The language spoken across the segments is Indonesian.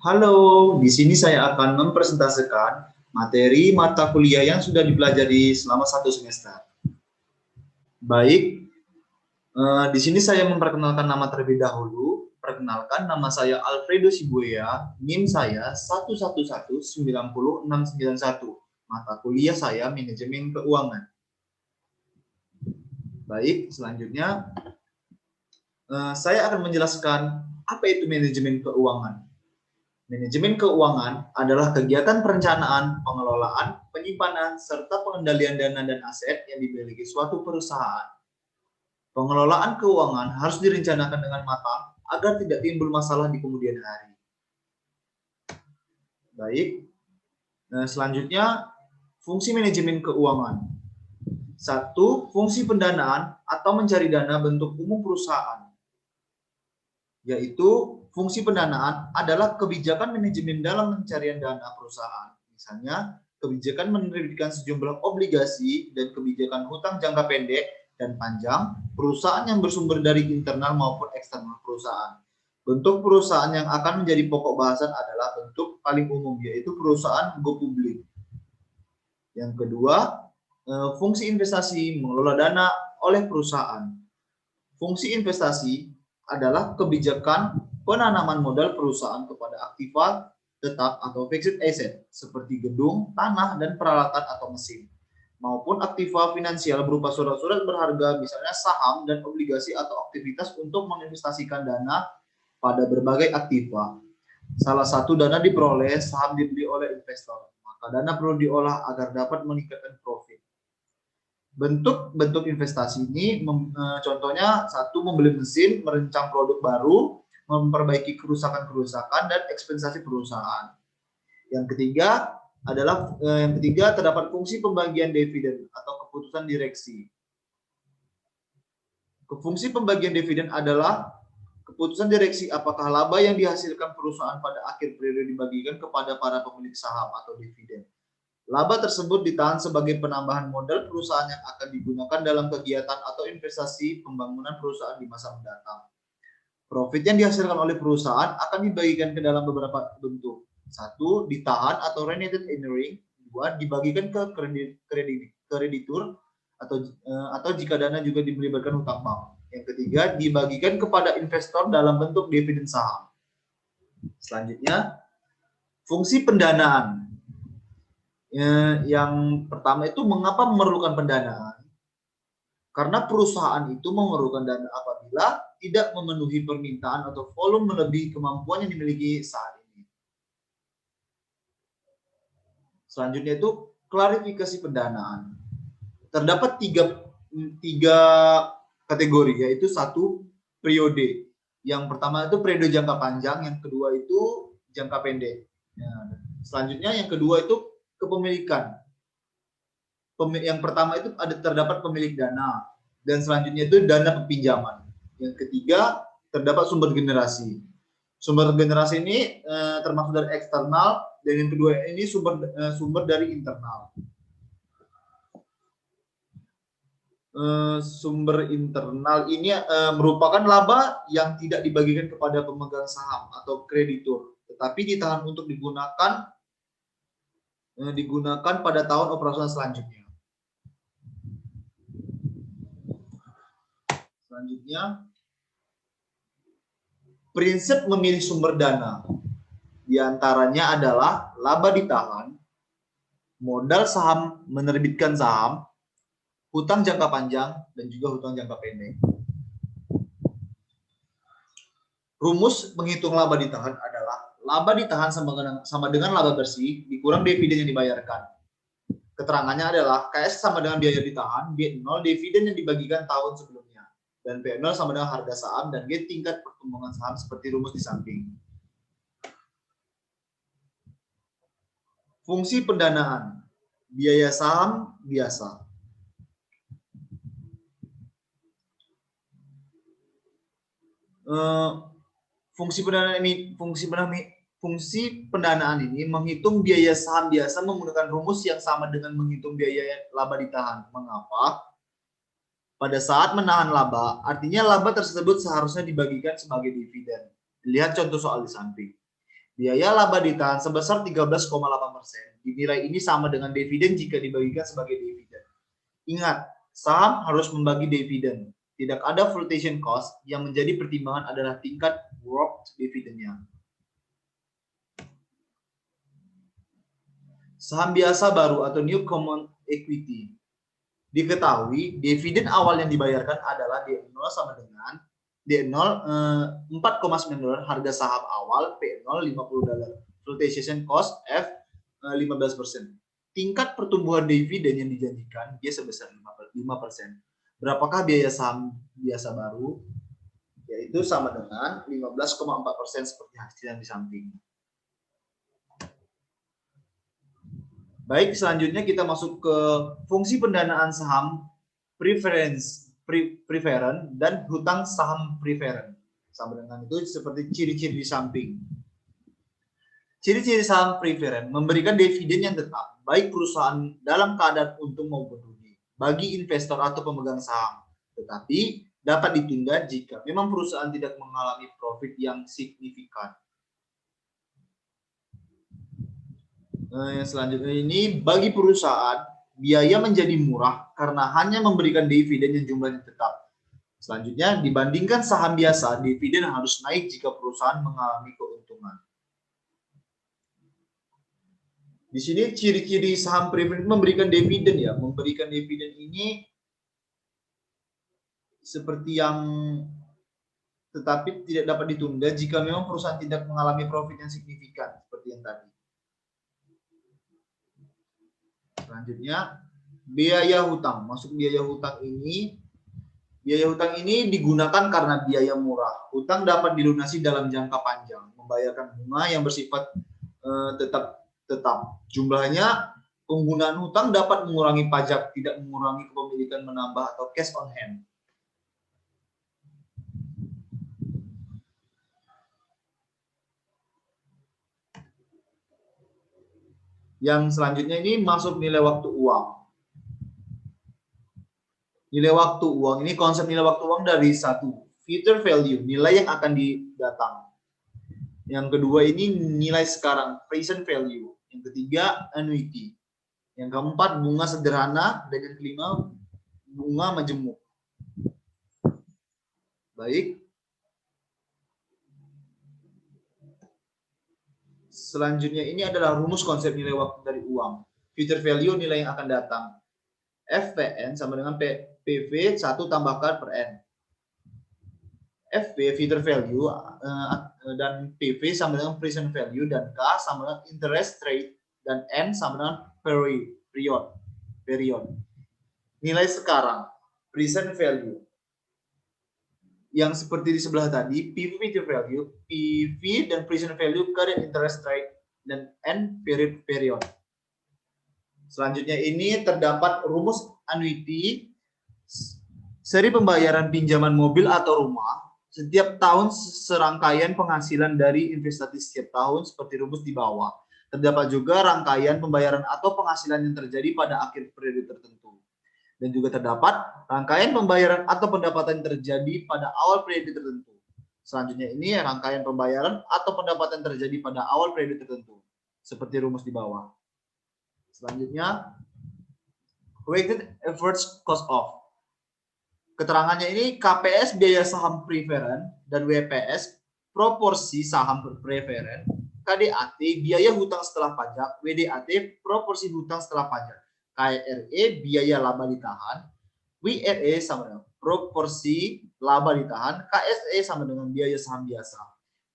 Halo, di sini saya akan mempresentasikan materi mata kuliah yang sudah dipelajari selama 1 semester. Baik, di sini saya memperkenalkan nama terlebih dahulu. Perkenalkan, nama saya Alfredo Sibuya, NIM saya 111900691. Mata kuliah saya Manajemen Keuangan. Baik, selanjutnya saya akan menjelaskan apa itu manajemen keuangan. Manajemen keuangan adalah kegiatan perencanaan, pengelolaan, penyimpanan, serta pengendalian dana dan aset yang dimiliki suatu perusahaan. Pengelolaan keuangan harus direncanakan dengan matang agar tidak timbul masalah di kemudian hari. Baik, selanjutnya fungsi manajemen keuangan. 1. Fungsi pendanaan atau mencari dana bentuk umum perusahaan. Yaitu fungsi pendanaan adalah kebijakan manajemen dalam pencarian dana perusahaan. Misalnya, kebijakan menerbitkan sejumlah obligasi dan kebijakan hutang jangka pendek dan panjang perusahaan yang bersumber dari internal maupun eksternal perusahaan. Bentuk perusahaan yang akan menjadi pokok bahasan adalah bentuk paling umum, yaitu perusahaan go publik. Yang kedua, fungsi investasi mengelola dana oleh perusahaan. Fungsi investasi adalah kebijakan penanaman modal perusahaan kepada aktiva tetap atau fixed asset seperti gedung, tanah, dan peralatan atau mesin, maupun aktiva finansial berupa surat-surat berharga misalnya saham dan obligasi atau aktivitas untuk menginvestasikan dana pada berbagai aktiva. Salah satu dana diperoleh saham dibeli oleh investor, maka dana perlu diolah agar dapat meningkatkan profit. Bentuk-bentuk investasi ini contohnya 1. Membeli mesin, merancang produk baru, memperbaiki kerusakan-kerusakan dan ekspensasi perusahaan. Yang ketiga terdapat fungsi pembagian dividen atau keputusan direksi. Fungsi pembagian dividen adalah keputusan direksi apakah laba yang dihasilkan perusahaan pada akhir periode dibagikan kepada para pemilik saham atau dividen. Laba tersebut ditahan sebagai penambahan modal perusahaan yang akan digunakan dalam kegiatan atau investasi pembangunan perusahaan di masa mendatang. Profit yang dihasilkan oleh perusahaan akan dibagikan ke dalam beberapa bentuk. 1. Ditahan atau remitted earning. 2. Dibagikan ke kreditur atau jika dana juga melibatkan hutang bank. Yang ketiga, dibagikan kepada investor dalam bentuk dividen saham. Selanjutnya, fungsi pendanaan. Yang pertama itu mengapa memerlukan pendanaan? Karena perusahaan itu memerlukan dana apabila tidak memenuhi permintaan atau volume melebihi kemampuan yang dimiliki saat ini. Selanjutnya itu klarifikasi pendanaan. Terdapat tiga kategori, yaitu 1. Periode. Yang pertama itu periode jangka panjang, yang kedua itu jangka pendek. Selanjutnya yang kedua itu kepemilikan. Yang pertama itu terdapat pemilik dana, dan selanjutnya itu dana pinjaman. Yang ketiga terdapat sumber generasi. Sumber generasi ini termasuk dari eksternal, dan yang kedua ini sumber dari internal. Sumber internal ini merupakan laba yang tidak dibagikan kepada pemegang saham atau kreditur, tetapi ditahan untuk digunakan pada tahun operasional selanjutnya. Selanjutnya, prinsip memilih sumber dana. Di antaranya adalah laba ditahan, modal saham menerbitkan saham, hutang jangka panjang, dan juga hutang jangka pendek. Rumus menghitung laba ditahan adalah laba ditahan sama dengan laba bersih dikurang dividen yang dibayarkan. Keterangannya adalah KS sama dengan biaya ditahan, B0 dividen yang dibagikan tahun sebelumnya, dan P0 sama dengan harga saham, dan G tingkat pertumbuhan saham seperti rumus di samping. Fungsi pendanaan, biaya saham biasa. Fungsi pendanaan ini menghitung biaya saham biasa menggunakan rumus yang sama dengan menghitung biaya laba ditahan. Mengapa? Pada saat menahan laba, artinya laba tersebut seharusnya dibagikan sebagai dividen. Lihat contoh soal di samping. Biaya laba ditahan sebesar 13,8%. Dinilai ini sama dengan dividen jika dibagikan sebagai dividen. Ingat, saham harus membagi dividen. Tidak ada flotation cost, yang menjadi pertimbangan adalah tingkat growth dividennya. Saham biasa baru atau new common equity. Diketahui dividen awal yang dibayarkan adalah D0 sama dengan D0 $4,9, harga saham awal, P0 $50, flotation cost F 15%. Tingkat pertumbuhan dividen yang dijanjikan dia sebesar 5%. Berapakah biaya saham biasa baru? Yaitu sama dengan 15,4% seperti hasil yang di samping. Baik, selanjutnya kita masuk ke fungsi pendanaan saham preferen dan hutang saham preferen. Sama dengan itu seperti ciri-ciri di samping. Ciri-ciri saham preferen memberikan dividen yang tetap, baik perusahaan dalam keadaan untung maupun rugi, bagi investor atau pemegang saham. Tetapi dapat ditunda jika memang perusahaan tidak mengalami profit yang signifikan. Yang selanjutnya ini, bagi perusahaan, biaya menjadi murah karena hanya memberikan dividen yang jumlahnya tetap. Selanjutnya, dibandingkan saham biasa, dividen harus naik jika perusahaan mengalami keuntungan. Di sini ciri-ciri saham preferen memberikan dividen ya. Memberikan dividen ini seperti yang tetapi tidak dapat ditunda jika memang perusahaan tidak mengalami profit yang signifikan seperti yang tadi. Selanjutnya, biaya hutang. Masuk biaya hutang ini digunakan karena biaya murah. Hutang dapat dilunasi dalam jangka panjang, membayarkan bunga yang bersifat tetap. Jumlahnya, penggunaan hutang dapat mengurangi pajak, tidak mengurangi kepemilikan menambah atau cash on hand. Yang selanjutnya ini masuk nilai waktu uang. Nilai waktu uang ini, konsep nilai waktu uang dari satu, future value, nilai yang akan datang. Yang kedua ini nilai sekarang, present value. Yang ketiga annuity. Yang keempat bunga sederhana, dan yang kelima bunga majemuk. Baik. Selanjutnya ini adalah rumus konsep nilai waktu dari uang. Future value, nilai yang akan datang. FPN sama dengan PV 1 tambahkan per N. FP future value dan PV sama dengan present value, dan K sama dengan interest rate, dan N sama dengan period. Nilai sekarang, present value. Yang seperti di sebelah tadi, PV future value, PV dan present value, current interest rate, dan N period. Selanjutnya ini terdapat rumus annuity, seri pembayaran pinjaman mobil atau rumah setiap tahun, serangkaian penghasilan dari investasi setiap tahun seperti rumus di bawah. Terdapat juga rangkaian pembayaran atau penghasilan yang terjadi pada akhir periode tertentu. Dan juga terdapat rangkaian pembayaran atau pendapatan terjadi pada awal periode tertentu. Selanjutnya ini rangkaian pembayaran atau pendapatan terjadi pada awal periode tertentu, seperti rumus di bawah. Selanjutnya, weighted average cost of. Keterangannya ini KPS biaya saham preferen, dan WPS proporsi saham preferen, KDAT biaya hutang setelah pajak, WDAT proporsi hutang setelah pajak, KRE biaya laba ditahan, WRE sama dengan proporsi laba ditahan, KSE sama dengan biaya saham biasa,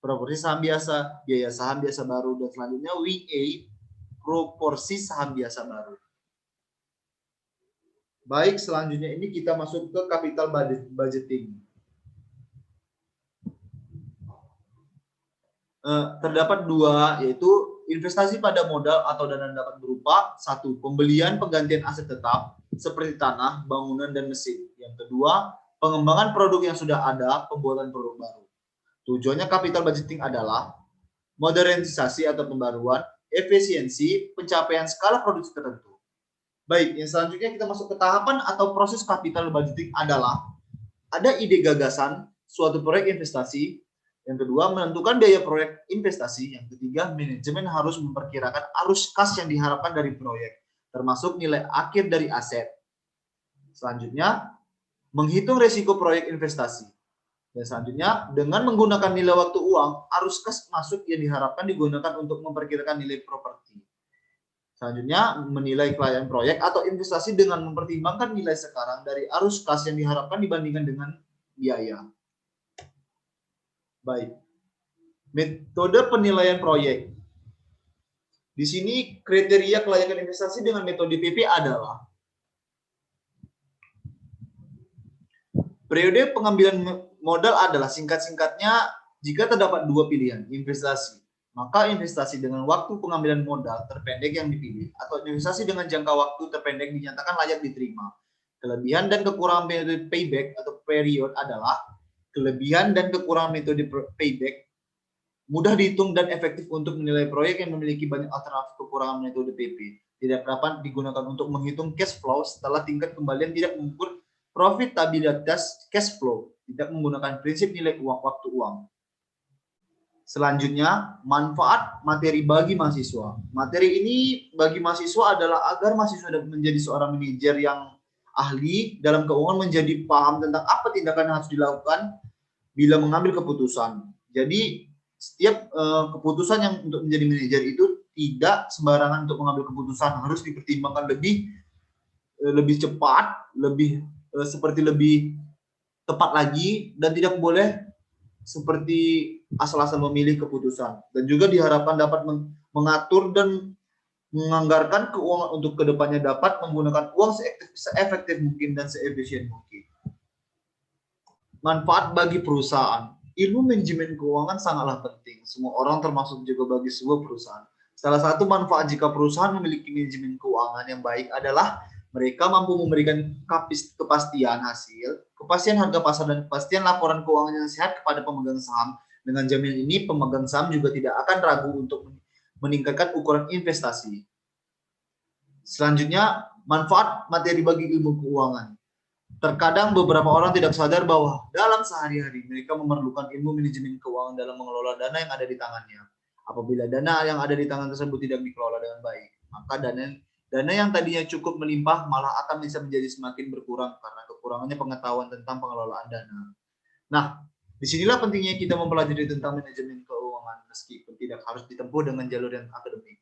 proporsi saham biasa, biaya saham biasa baru, dan selanjutnya WA proporsi saham biasa baru. Baik, selanjutnya ini kita masuk ke capital budgeting. Terdapat dua, yaitu investasi pada modal atau dana dapat berupa satu, pembelian penggantian aset tetap seperti tanah, bangunan, dan mesin. Yang kedua, pengembangan produk yang sudah ada, pembuatan produk baru. Tujuannya capital budgeting adalah modernisasi atau pembaruan, efisiensi, pencapaian skala produksi tertentu. Baik, yang selanjutnya kita masuk ke tahapan atau proses capital budgeting adalah ada ide gagasan, suatu proyek investasi, Yang kedua, menentukan biaya proyek investasi. Yang ketiga, manajemen harus memperkirakan arus kas yang diharapkan dari proyek, termasuk nilai akhir dari aset. Selanjutnya, menghitung risiko proyek investasi. Dan selanjutnya, dengan menggunakan nilai waktu uang, arus kas masuk yang diharapkan digunakan untuk memperkirakan nilai properti. Selanjutnya, menilai klien proyek atau investasi dengan mempertimbangkan nilai sekarang dari arus kas yang diharapkan dibandingkan dengan biaya. Baik. Metode penilaian proyek. Di sini kriteria kelayakan investasi dengan metode PP adalah periode pengambilan modal adalah singkat-singkatnya jika terdapat dua pilihan, investasi. Maka investasi dengan waktu pengambilan modal terpendek yang dipilih atau investasi dengan jangka waktu terpendek dinyatakan layak diterima. Kelebihan dan kekurangan metode payback atau period adalah kelebihan dan kekurangan metode payback mudah dihitung dan efektif untuk menilai proyek yang memiliki banyak alternatif kekurangan metode PP. Tidak dapat digunakan untuk menghitung cash flow setelah tingkat kembalian tidak mengukur profitabilitas cash flow, tidak menggunakan prinsip nilai uang waktu uang. Selanjutnya, manfaat materi bagi mahasiswa. Materi ini bagi mahasiswa adalah agar mahasiswa dapat menjadi seorang manajer yang ahli dalam keuangan, menjadi paham tentang apa tindakan yang harus dilakukan bila mengambil keputusan. Jadi setiap keputusan yang untuk menjadi manajer itu tidak sembarangan untuk mengambil keputusan, harus dipertimbangkan lebih cepat, seperti lebih tepat lagi, dan tidak boleh seperti asal-asal memilih keputusan. Dan juga diharapkan dapat mengatur dan menganggarkan keuangan untuk kedepannya dapat menggunakan uang seefektif mungkin dan seefisien mungkin. Manfaat bagi perusahaan. Ilmu manajemen keuangan sangatlah penting. Semua orang termasuk juga bagi sebuah perusahaan. Salah satu manfaat jika perusahaan memiliki manajemen keuangan yang baik adalah mereka mampu memberikan kepastian hasil, kepastian harga pasar, dan kepastian laporan keuangan yang sehat kepada pemegang saham. Dengan jaminan ini, pemegang saham juga tidak akan ragu untuk meningkatkan ukuran investasi. Selanjutnya, manfaat materi bagi ilmu keuangan. Terkadang beberapa orang tidak sadar bahwa dalam sehari-hari mereka memerlukan ilmu manajemen keuangan dalam mengelola dana yang ada di tangannya. Apabila dana yang ada di tangan tersebut tidak dikelola dengan baik, maka dana yang tadinya cukup melimpah malah akan bisa menjadi semakin berkurang karena kekurangannya pengetahuan tentang pengelolaan dana. Nah, disinilah pentingnya kita mempelajari tentang manajemen keuangan meskipun tidak harus ditempuh dengan jalur yang akademik.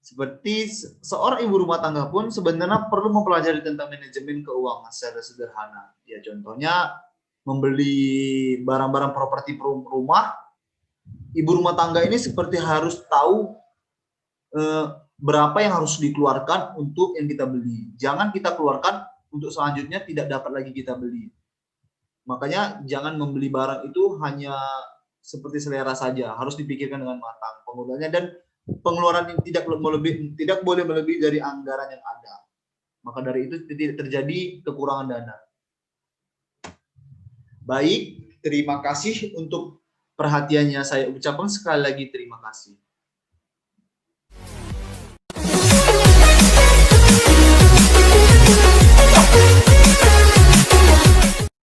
Seperti seorang ibu rumah tangga pun sebenarnya perlu mempelajari tentang manajemen keuangan secara sederhana. Ya, contohnya membeli barang-barang properti rumah, ibu rumah tangga ini seperti harus tahu berapa yang harus dikeluarkan untuk yang kita beli. Jangan kita keluarkan untuk selanjutnya tidak dapat lagi kita beli. Makanya jangan membeli barang itu hanya seperti selera saja, harus dipikirkan dengan matang penggunaannya, dan pengeluaran tidak boleh melebihi dari anggaran yang ada. Maka dari itu tidak terjadi kekurangan dana. Baik, terima kasih untuk perhatiannya. Saya ucapkan sekali lagi terima kasih.